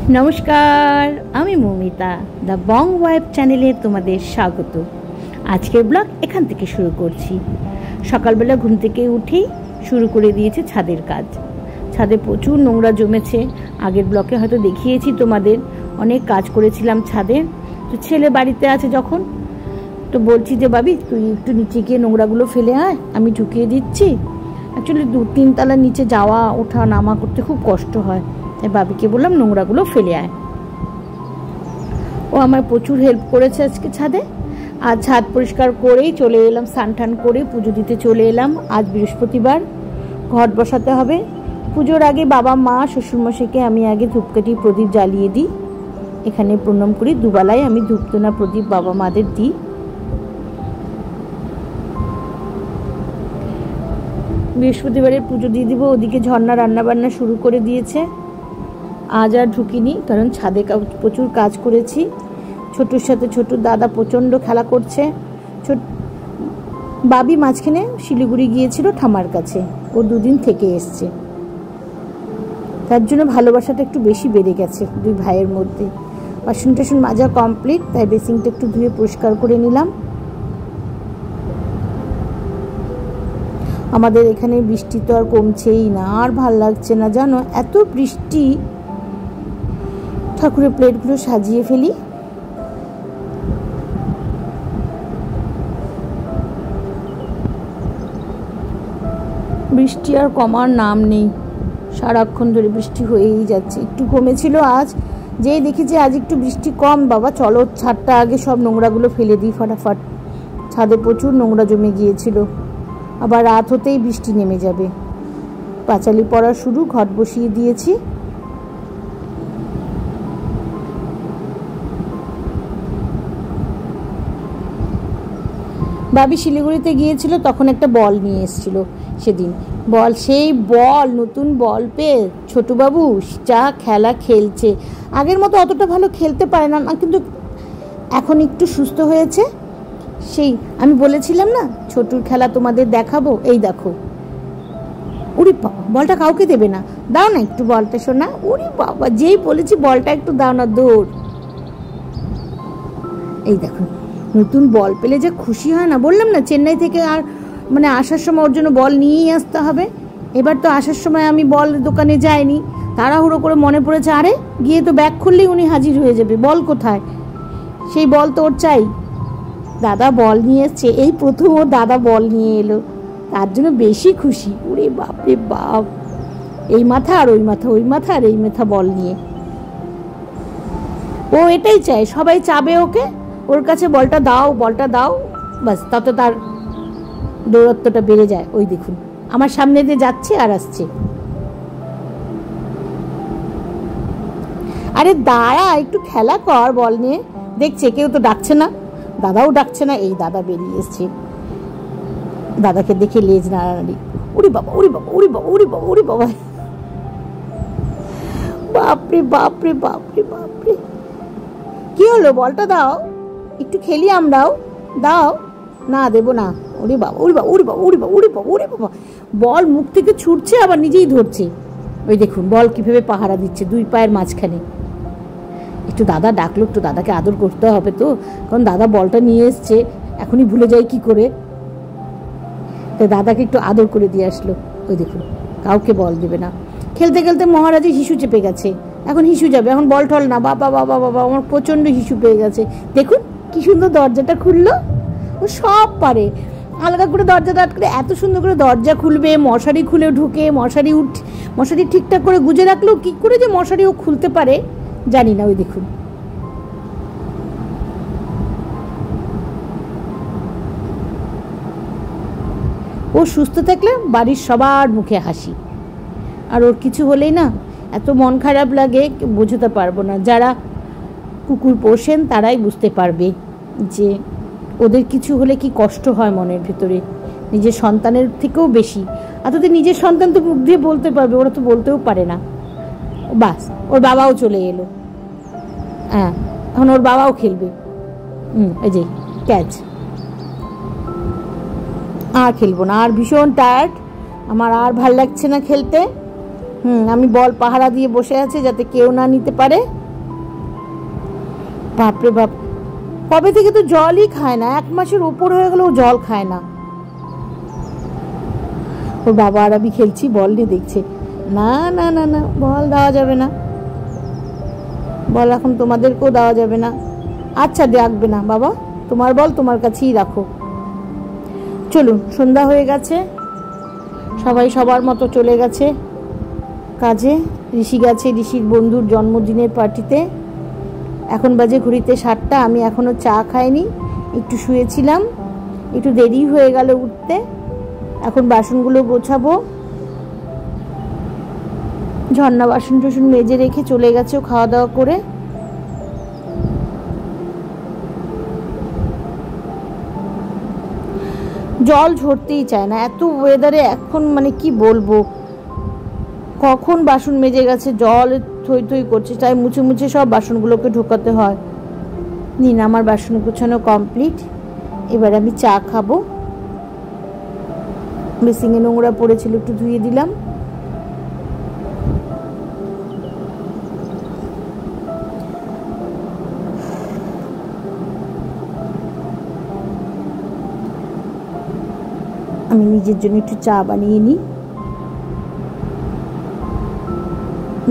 নমস্কার, আমি Moumita the Bong wife চ্যানেলে তোমাদের স্বাগত। আজকের ব্লগ এখান থেকে শুরু করছি। সকালবেলা ঘুম থেকে উঠেই শুরু করে দিয়েছে ছাদের কাজ। ছাদে প্রচুর নোংরা জমেছে। আগের ব্লগে হয়তো দেখিয়েছি তোমাদের, অনেক কাজ করেছিলাম ছাদে। তো ছেলে বাড়িতে আছে যখন, তো বলছি যে বাবি তুই একটু নিচে গিয়ে নোংরাগুলো ফেলে আয়, আমি ঢুকিয়ে দিচ্ছি। অ্যাকচুয়ালি 2-3 তলা নিচে যাওয়া ওঠা নামা করতে খুব কষ্ট হয়, তাই বাবিকে বললাম নোংরাগুলো ফেলে আয়। ও আমার প্রচুর হেল্প করেছে আজকে ছাদে। আজ ছাদ পরিষ্কার করেই চলে এলাম, স্নান টান করে পুজো দিতে চলে এলাম। আজ বৃহস্পতিবার, ঘট বসাতে হবে। পুজোর আগে বাবা মা শ্বশুরমশাইকে আমি আগে ধূপকাঠি প্রদীপ জ্বালিয়ে দিই। এখানে প্রণাম করি, দুবেলায় আমি ধূপধুনা প্রদীপ বাবা মাদের দিই। বৃহস্পতিবারের পুজো দিয়ে দিব। ওদিকে ঝর্ণা রান্নাবান্না শুরু করে দিয়েছে। আজ আর ঢুকিনি, কারণ ছাদে প্রচুর কাজ করেছি। ছোটুর সাথে ছোটুর দাদা প্রচণ্ড খেলা করছে। বাবি মাঝখানে শিলিগুড়ি গিয়েছিল ঠামার কাছে, ও 2 দিন থেকে এসছে। তার জন্য ভালোবাসাটা একটু বেশি বেড়ে গেছে 2 ভাইয়ের মধ্যে। বাসন টাসন মাজা কমপ্লিট, তাই বেসিনটা একটু ধুয়ে পরিষ্কার করে নিলাম। আমাদের এখানে বৃষ্টি তো আর কমছেই না, আর ভাল লাগছে না জানো, এত বৃষ্টি। ঠাকুরের প্লেটগুলো সাজিয়ে ফেলি। বৃষ্টি আর কমার নাম নেই, সারাক্ষণ ধরে বৃষ্টি হয়েই যাচ্ছে। একটু কমেছিল আজ, যেই দেখেছি আজ একটু বৃষ্টি কম, বাবা চলো ছাদটা আগে সব নোংরাগুলো ফেলে দিই ফাটাফাট। ছাদে প্রচুর নোংরা জমে গিয়েছিল। আবার রাত হতেই বৃষ্টি নেমে যাবে। পাঁচালি পড়া শুরু, ঘট বসিয়ে দিয়েছি। বাবি শিলিগুড়িতে গিয়েছিল, তখন একটা বল নিয়ে এসেছিল সেদিন। সেই বল নতুন বল পেয়ে ছোটবাবু যা খেলা খেলছে। আগের মতো অতটা ভালো খেলতে পারে না, কিন্তু এখন একটু সুস্থ হয়েছে। সেই আমি বলেছিলাম না ছোটুর খেলা তোমাদের দেখাবো, এই দেখো। উরি বাবা, বলটা কাউকে দেবে না, দাও না একটু বলটা শোনা। উরি বাবা, যেই বলেছি বলটা একটু দাও না, দৌড়। এই দেখো, নতুন বল পেলে যে খুশি হয় না। বললাম না চেন্নাই থেকে আর আসার সময় ওর জন্য বল নিয়েই আসতে হবে। এবার তো আসার সময় আমি বল দোকানে যাইনি, তাড়াহুড়ো করে মনে পড়েছে আরে গিয়ে তো ব্যাগ খুললেই উনি হাজির হয়ে যাবে, বল কোথায়। সেই বল তো ওর চাই। দাদা বল নিয়ে এসছে, এই প্রথম ওর দাদা বল নিয়ে এলো, তার জন্য বেশি খুশি। ওরে বাপরে বাপ, এই মাথা আর ওই মাথা, ওই মাথা আর এই মাথা বল নিয়ে। ও এটাই চায়, সবাই চাবে ওকে, ওর কাছে বলটা দাও, বলটা দাও, বাস। তত তার দৌরত্বটা বেড়ে যায়। ওই দেখুন আমার সামনে দিয়ে যাচ্ছে আর আসছে। আরে দাঁড়া, একটু খেলা কর বল নিয়ে। দেখছে কেউ তো ডাকছে না, দাদাও ডাকছে না। এই দাদা বেরিয়ে এসছে, দাদাকে দেখে লেজ নাড়ানাড়ি। উরি বাবা, উরি বাবা, উরি বাবা, উরি বাবা, উরি বাবা, বাপরে বাপরে বাপরে বাপরে। কি হলো, বলটা দাও, একটু খেলি আমরাও, দাও। না দেবো না। ওরে বাবা, উরি বাবা, উরি বাবা, উরি বাবা, উরি বাবা, উরি বাবা। বল মুখ থেকে ছুটছে, আবার নিজেই ধরছে। ওই দেখুন বল কিভাবে পাহারা দিচ্ছে 2 পায়ের মাঝখানে। একটু দাদা ডাকলো, একটু দাদাকে আদর করতে হবে তো, কারণ দাদা বলটা নিয়ে এসছে, এখনই ভুলে যাই কি করে। তাই দাদাকে একটু আদর করে দিয়ে আসলো। ওই দেখুন কাউকে বল দেবে না। খেলতে খেলতে মহারাজে হিসু চেপে গেছে, এখন হিসু যাবে, এখন বল টল না। বাবা বাবা বাবা, আমার প্রচণ্ড হিসু পেয়ে গেছে। দেখুন কি সুন্দর দরজাটা খুললো, ও সব পারে। আলগা করে দরজাটা আটকে এত সুন্দর করে দরজা খুলবে, মশারি খুলে ঢুকে, মশারি ঠিকঠাক করে গুজে রাখলেও কি করে যে মশারি ও খুলতে পারে জানি না। ওই দেখুন ও সুস্থ থাকলে বাড়ির সবার মুখে হাসি। আর ওর কিছু হলেই না এত মন খারাপ লাগে, বোঝাতে পারবো না। যারা কুকুর পোষেন তারাই বুঝতে পারবে যে ওদের কিছু হলে কি কষ্ট হয় মনের ভিতরে, নিজের সন্তানের থেকেও বেশি। এতদিন নিজের সন্তান তো মুখ দিয়ে বলতে পারবে, ওরা তো বলতেও পারে না। বাস, ওর বাবাও চলে এলো। হ্যাঁ, এখন ওর বাবাও খেলবে। এই যে ক্যাচ। আর খেলবো না, আর ভীষণ টায়ার্ড, আমার আর ভাল লাগছে না খেলতে। আমি বল পাহারা দিয়ে বসে আছে যাতে কেউ না নিতে পারে। বাপরে বাপ, কবে থেকে তো জলই খায় না, 1 মাসের উপর হয়ে গেল ও জল খায় না। ওর বাবা আর আমি খেলছি, বল নিয়ে দেখছে। না না না না, বল দেওয়া যাবে না, বল এখন তোমাদেরকেও দেওয়া যাবে না। আচ্ছা ডাকবে না বাবা, তোমার বল তোমার কাছেই রাখো। চলুন, সন্ধ্যা হয়ে গেছে, সবাই সবার মতো চলে গেছে কাজে। ঋষি গেছে ঋষির বন্ধুর জন্মদিনের পার্টিতে। এখন বাজে ঘড়িতে 7টা, আমি এখনো চা খাইনি, একটু শুয়েছিলাম, একটু দেরি হয়ে গেল উঠতে। এখন বাসনগুলো গোছাবো। ঝর্ণা বাসন টাসন মেজে রেখে চলে গেছে ও খাওয়া দাওয়া করে। জল ঝরতেই চায় না এত ওয়েদারে। এখন মানে কি বলবো, কখন বাসন মেজে গেছে, জল থই থই করছে, তাই মুছে মুছে সব বাসনগুলোকে ঢোকাতে হয়। নিন, আমার বাসন গোছানো কমপ্লিট। এবার আমি চা খাবো। বেসিংয়ে নোংরা পড়েছিল, একটু ধুয়ে দিলাম। আমি নিজের জন্য একটু চা বানিয়ে নিই।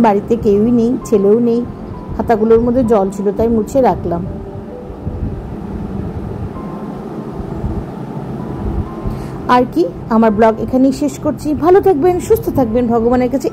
বাড়িতে কেউই নেই, ছেলেও নেই, হাতাগুলোর মধ্যে জল ছিল তাই মুছে রাখলাম। আর কি, আমার ব্লগ এখানেই শেষ করছি। ভালো থাকবেন, সুস্থ থাকবেন, ভগবানের কাছে